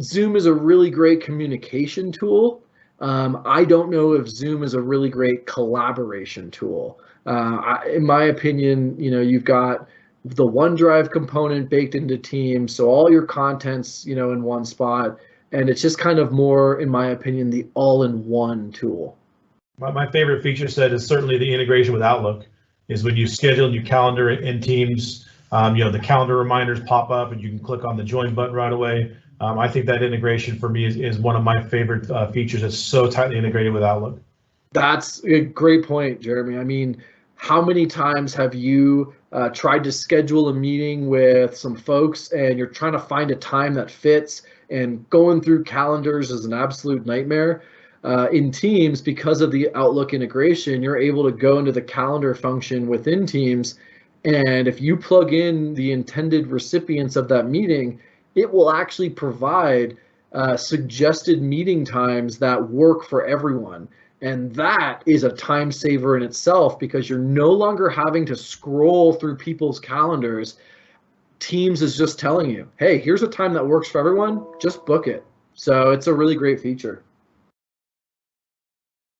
Zoom is a really great communication tool. I don't know if Zoom is a really great collaboration tool. In my opinion, you've got the OneDrive component baked into Teams, so all your content's in one spot, and it's just kind of more, in my opinion, the all-in-one tool. My favorite feature set is certainly the integration with Outlook. Is when you schedule your calendar in Teams, the calendar reminders pop up and you can click on the join button right away. I think that integration for me is one of my favorite features. It's so tightly integrated with Outlook. That's a great point, Jeremy. I mean, how many times have you tried to schedule a meeting with some folks and you're trying to find a time that fits, and going through calendars is an absolute nightmare? In Teams, because of the Outlook integration, you're able to go into the calendar function within Teams, and if you plug in the intended recipients of that meeting, it will actually provide suggested meeting times that work for everyone. And that is a time saver in itself because you're no longer having to scroll through people's calendars. Teams is just telling you, hey, here's a time that works for everyone, just book it. So it's a really great feature.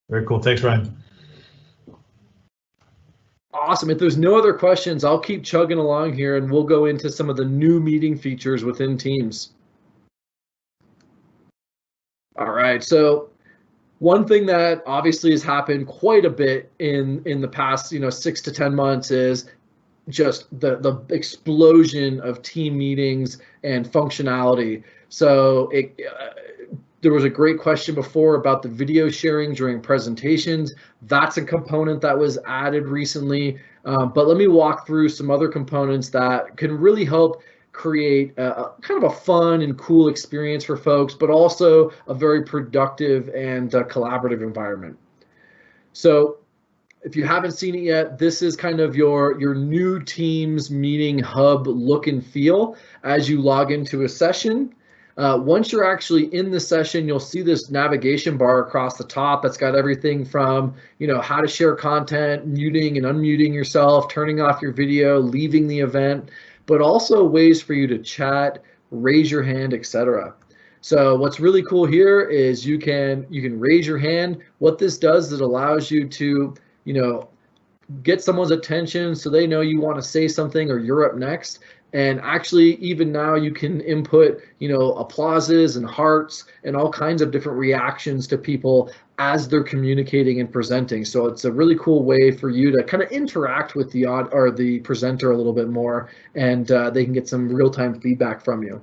Very cool. Thanks, Ryan. Awesome. If there's no other questions, I'll keep chugging along here and we'll go into some of the new meeting features within Teams. All right. So one thing that obviously has happened quite a bit in the past 6 to 10 months is just the explosion of team meetings and functionality. So there was a great question before about the video sharing during presentations. That's a component that was added recently, but let me walk through some other components that can really help create kind of a fun and cool experience for folks, but also a very productive and collaborative environment. So if you haven't seen it yet, this is kind of your new Teams meeting hub look and feel as you log into a session. Once you're actually in the session, you'll see this navigation bar across the top that's got everything from how to share content, muting and unmuting yourself, turning off your video, leaving the event, but also ways for you to chat, raise your hand, etc. So what's really cool here is you can raise your hand. What this does is it allows you to get someone's attention so they know you want to say something or you're up next. And actually, even now you can input, applauses and hearts and all kinds of different reactions to people as they're communicating and presenting. So it's a really cool way for you to kind of interact with the presenter a little bit more, and they can get some real-time feedback from you.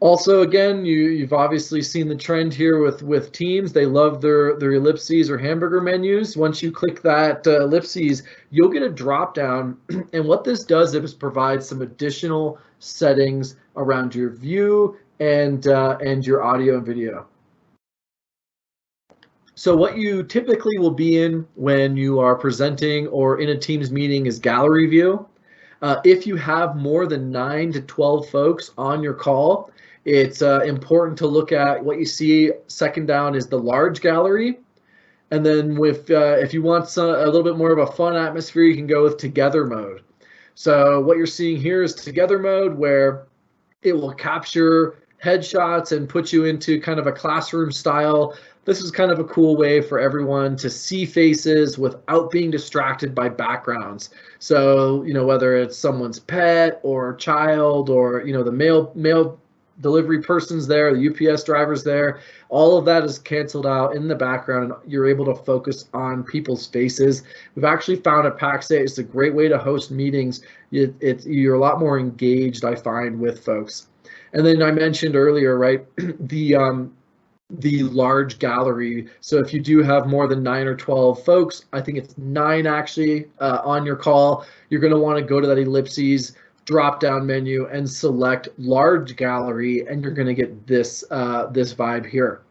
Also, again, you've obviously seen the trend here with Teams. They love their ellipses or hamburger menus. Once you click that ellipses, you'll get a drop down. And what this does is provide some additional settings around your view and your audio and video. So what you typically will be in when you are presenting or in a Teams meeting is gallery view. If you have more than 9 to 12 folks on your call, it's important to look at what you see. Second down is the large gallery. And then if you want a little bit more of a fun atmosphere, you can go with together mode. So what you're seeing here is together mode, where it will capture headshots and put you into kind of a classroom style. This is kind of a cool way for everyone to see faces without being distracted by backgrounds. So, whether it's someone's pet or child, or, the mail delivery person's there, the UPS driver's there, all of that is canceled out in the background, and you're able to focus on people's faces. We've actually found at Pax8 it's a great way to host meetings. You're a lot more engaged, I find, with folks. And then I mentioned earlier, right, the large gallery. So if you do have more than 9 or 12 folks, I think it's 9 actually on your call, you're going to want to go to that ellipses drop-down menu and select large gallery, and you're going to get this vibe here.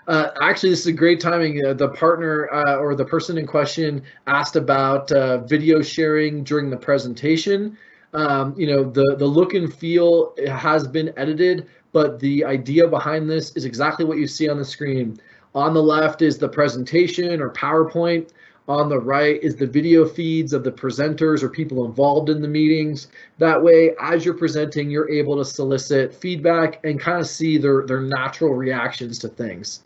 Actually, this is a great timing. The partner or the person in question asked about video sharing during the presentation. The look and feel has been edited, but the idea behind this is exactly what you see on the screen. On the left is the presentation or PowerPoint. On the right is the video feeds of the presenters or people involved in the meetings. That way, as you're presenting, you're able to solicit feedback and kind of see their natural reactions to things.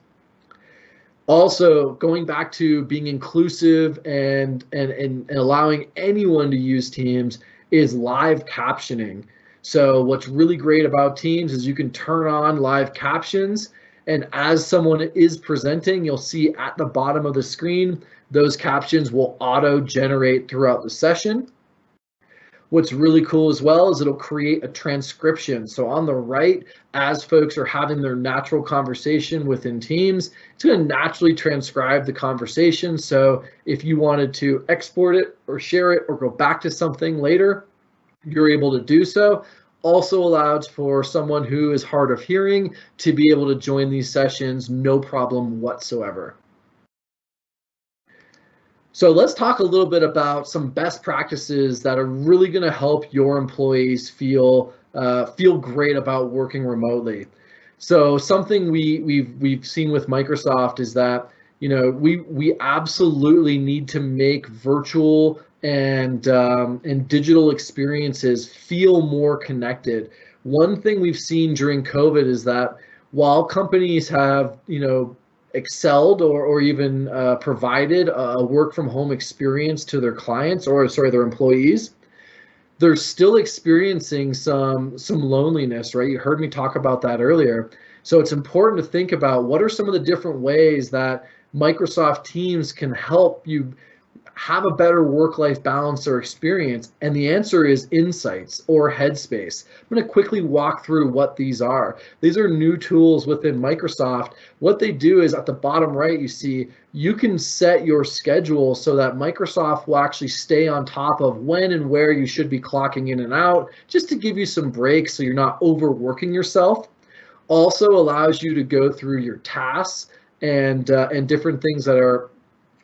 Also, going back to being inclusive and allowing anyone to use Teams is live captioning. So what's really great about Teams is you can turn on live captions, and as someone is presenting, you'll see at the bottom of the screen, those captions will auto-generate throughout the session. What's really cool as well is it'll create a transcription. So on the right, as folks are having their natural conversation within Teams, it's going to naturally transcribe the conversation. So if you wanted to export it or share it or go back to something later, you're able to do so. Also allows for someone who is hard of hearing to be able to join these sessions, no problem whatsoever. So let's talk a little bit about some best practices that are really going to help your employees feel great about working remotely. So something we've seen with Microsoft is that we absolutely need to make virtual and digital experiences feel more connected. One thing we've seen during COVID is that while companies have excelled or even provided a work from home experience to their clients, or their employees, they're still experiencing some loneliness, right? You heard me talk about that earlier. So it's important to think about what are some of the different ways that Microsoft Teams can help you have a better work-life balance or experience, and the answer is Insights or Headspace. I'm going to quickly walk through what these are. These are new tools within Microsoft. What they do is at the bottom right, you see you can set your schedule so that Microsoft will actually stay on top of when and where you should be clocking in and out, just to give you some breaks so you're not overworking yourself. Also allows you to go through your tasks and different things that are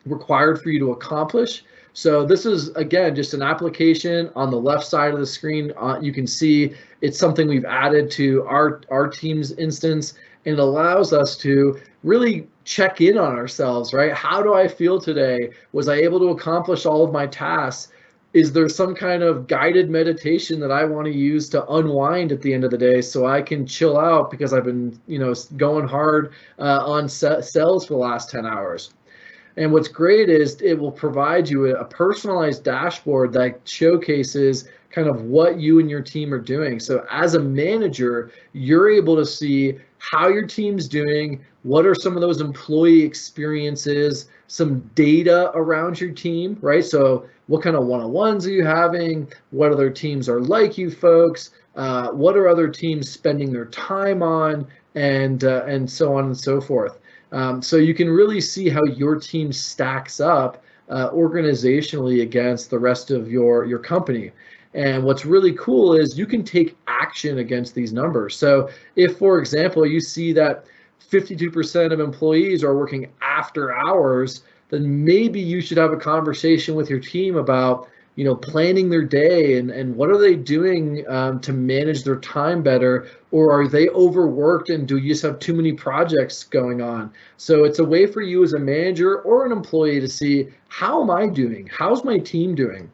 required for you to accomplish. So this is, again, just an application. On the left side of the screen, you can see it's something we've added to our Teams instance, and it allows us to really check in on ourselves, right? How do I feel today? Was I able to accomplish all of my tasks? Is there some kind of guided meditation that I want to use to unwind at the end of the day so I can chill out because I've been going hard on sales for the last 10 hours? And what's great is it will provide you a personalized dashboard that showcases kind of what you and your team are doing. So as a manager, you're able to see how your team's doing, what are some of those employee experiences, some data around your team, right? So what kind of one-on-ones are you having? What other teams are like you folks? What are other teams spending their time on? And so on and so forth. So you can really see how your team stacks up organizationally against the rest of your company. And what's really cool is you can take action against these numbers. So if, for example, you see that 52% of employees are working after hours, then maybe you should have a conversation with your team about, planning their day and what are they doing to manage their time better, or are they overworked and do you just have too many projects going on? So it's a way for you as a manager or an employee to see, how am I doing? How's my team doing?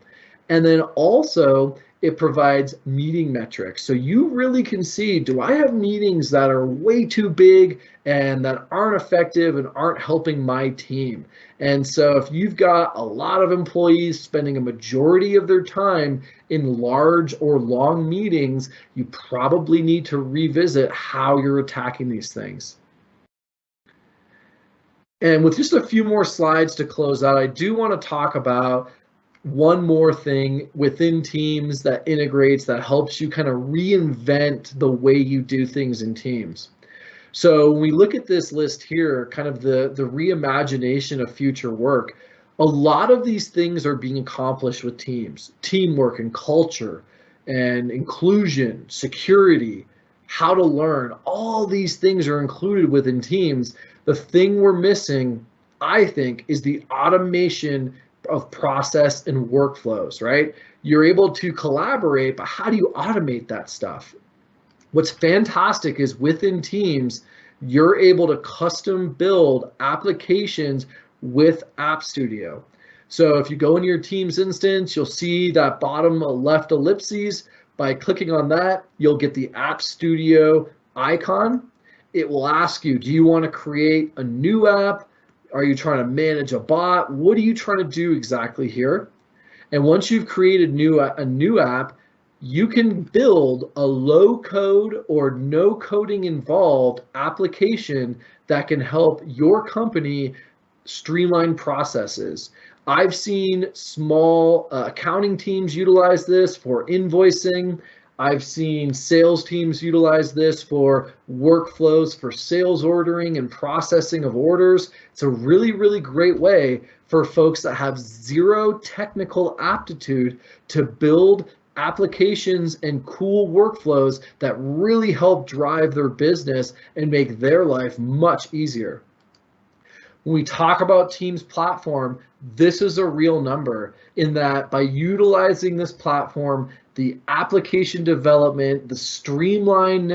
And then also it provides meeting metrics. So you really can see, do I have meetings that are way too big and that aren't effective and aren't helping my team? And so if you've got a lot of employees spending a majority of their time in large or long meetings, you probably need to revisit how you're attacking these things. And with just a few more slides to close out, I do want to talk about one more thing within Teams that integrates, that helps you kind of reinvent the way you do things in Teams. So when we look at this list here, kind of the reimagination of future work, a lot of these things are being accomplished with Teams. Teamwork and culture and inclusion, security, how to learn, all these things are included within Teams. The thing we're missing, I think, is the automation of process and workflows, right? You're able to collaborate, but how do you automate that stuff? What's fantastic is within Teams, you're able to custom build applications with App Studio. So if you go into your Teams instance, you'll see that bottom left ellipses. By clicking on that, you'll get the App Studio icon. It will ask you, do you want to create a new app? Are you trying to manage a bot? What are you trying to do exactly here? And once you've created a new app, you can build a low code or no coding involved application that can help your company streamline processes. I've seen small accounting teams utilize this for invoicing. I've seen sales teams utilize this for workflows for sales ordering and processing of orders. It's a really, really great way for folks that have zero technical aptitude to build applications and cool workflows that really help drive their business and make their life much easier. When we talk about Teams platform, this is a real number in that by utilizing this platform, the application development, the streamline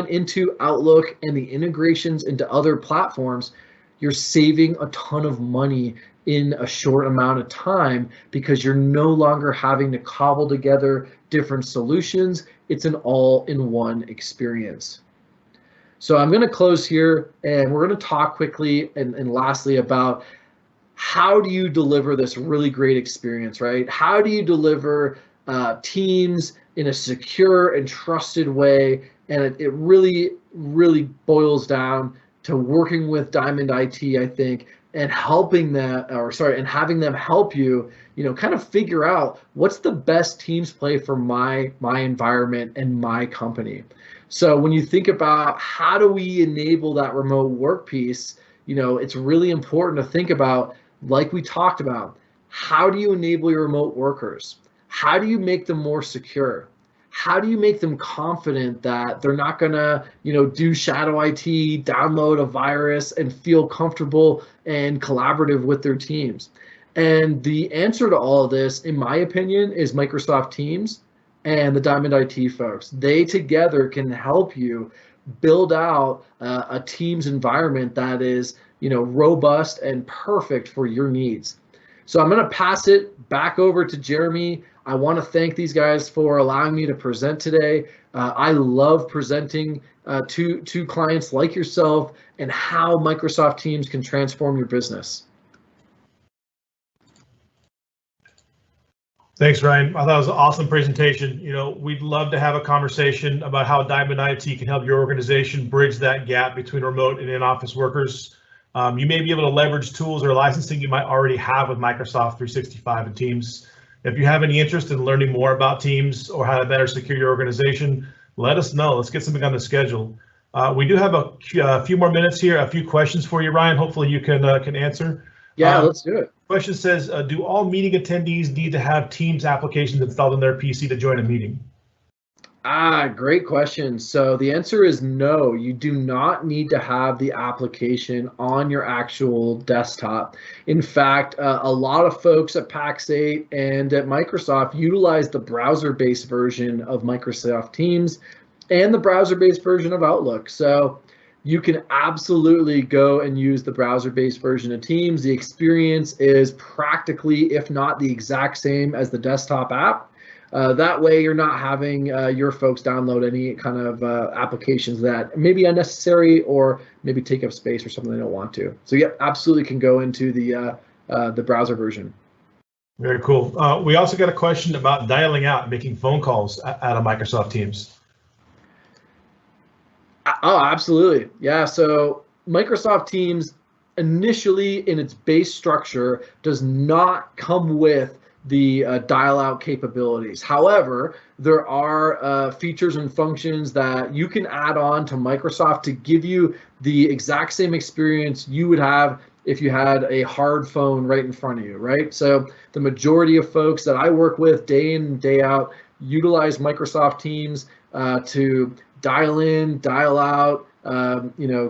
into Outlook and the integrations into other platforms, you're saving a ton of money in a short amount of time because you're no longer having to cobble together different solutions. It's an all-in-one experience. So I'm going to close here and we're going to talk quickly and lastly about how do you deliver this really great experience, right? How do you deliver Teams in a secure and trusted way? And it really, really boils down to working with DiamondIT, I think, and helping them, and having them help you, kind of figure out what's the best Teams play for my environment and my company. So when you think about how do we enable that remote work piece, it's really important to think about, like we talked about, how do you enable your remote workers? How do you make them more secure? How do you make them confident that they're not gonna, do shadow IT, download a virus, and feel comfortable and collaborative with their teams? And the answer to all of this, in my opinion, is Microsoft Teams and the DiamondIT folks. They together can help you build out a Teams environment that is, robust and perfect for your needs. So I'm going to pass it back over to Jeremy. I want to thank these guys for allowing me to present today. I love presenting to clients like yourself and how Microsoft Teams can transform your business. Thanks, Ryan. I thought it was an awesome presentation. We'd love to have a conversation about how DiamondIT can help your organization bridge that gap between remote and in-office workers. You may be able to leverage tools or licensing you might already have with Microsoft 365 and Teams. If you have any interest in learning more about Teams or how to better secure your organization, let us know. Let's get something on the schedule. We do have a few more minutes here, a few questions for you, Ryan. Hopefully you can answer. Yeah, let's do it. Question says, do all meeting attendees need to have Teams applications installed on their PC to join a meeting? Great question. So the answer is no, you do not need to have the application on your actual desktop. In fact, a lot of folks at PAX8 and at Microsoft utilize the browser-based version of Microsoft Teams and the browser-based version of Outlook. So you can absolutely go and use the browser-based version of Teams. The experience is practically, if not the exact same as the desktop app. That way you're not having your folks download any kind of applications that may be unnecessary or maybe take up space or something they don't want to. So yeah, absolutely can go into the browser version. Very cool. We also got a question about dialing out, making phone calls out of Microsoft Teams. Oh, absolutely. Yeah, so Microsoft Teams initially in its base structure does not come with the dial out capabilities. However, there are features and functions that you can add on to Microsoft to give you the exact same experience you would have if you had a hard phone right in front of you, right? So the majority of folks that I work with day in and day out utilize Microsoft Teams to dial in, dial out,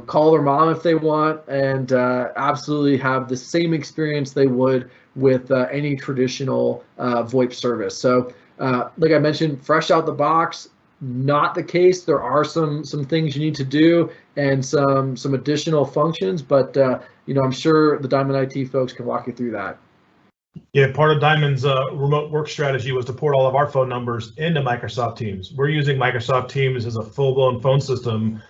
call their mom if they want, and absolutely have the same experience they would with any traditional VoIP service. So like I mentioned, fresh out the box, not the case. There are some things you need to do and some additional functions, but I'm sure the DiamondIT folks can walk you through that. Yeah, part of Diamond's remote work strategy was to port all of our phone numbers into Microsoft Teams. We're using Microsoft Teams as a full-blown phone system.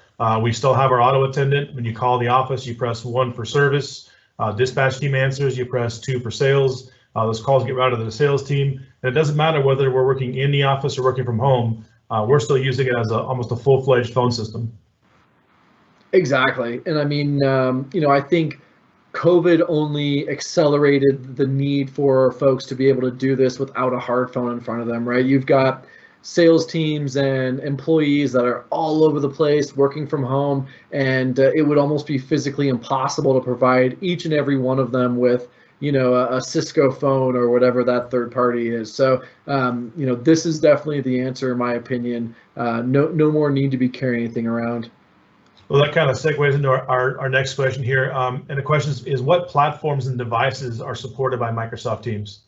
We still have our auto attendant. When you call the office, you press 1 for service. Dispatch team answers, you press 2 for sales. Those calls get routed to the sales team. And it doesn't matter whether we're working in the office or working from home. We're still using it as almost a full-fledged phone system. Exactly. And I mean, I think COVID only accelerated the need for folks to be able to do this without a hard phone in front of them, right? You've got sales teams and employees that are all over the place working from home, and it would almost be physically impossible to provide each and every one of them with a Cisco phone or whatever that third party is. So this is definitely the answer in my opinion. No more need to be carrying anything around. Well, that kind of segues into our next question here. And the question is what platforms and devices are supported by Microsoft Teams?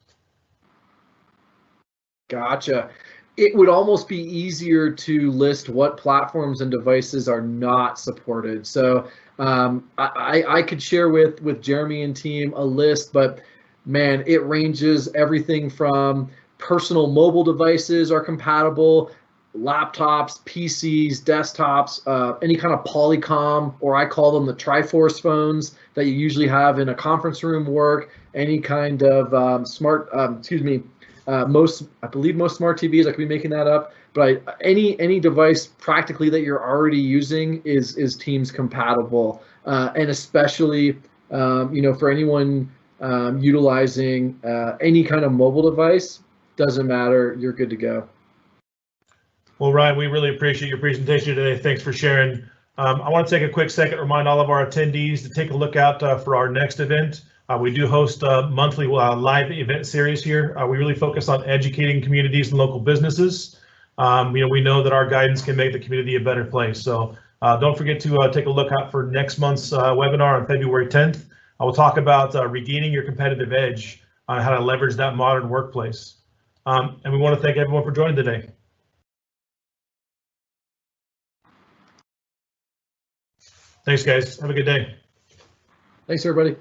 Gotcha. It would almost be easier to list what platforms and devices are not supported. So I could share with Jeremy and team a list, but man, it ranges everything from personal mobile devices are compatible, laptops, PCs, desktops, any kind of Polycom, or I call them the Triforce phones that you usually have in a conference room work, any kind of I believe most smart TVs, I could be making that up, but any device practically that you're already using is Teams compatible, and especially for anyone utilizing any kind of mobile device, doesn't matter, you're good to go. Well, Ryan, we really appreciate your presentation today. Thanks for sharing. I want to take a quick second to remind all of our attendees to take a look out for our next event. We do host a monthly live event series here. We really focus on educating communities and local businesses. We know that our guidance can make the community a better place. So don't forget to take a look out for next month's webinar on February 10th. I will talk about regaining your competitive edge on how to leverage that modern workplace. And we want to thank everyone for joining today. Thanks, guys. Have a good day. Thanks, everybody.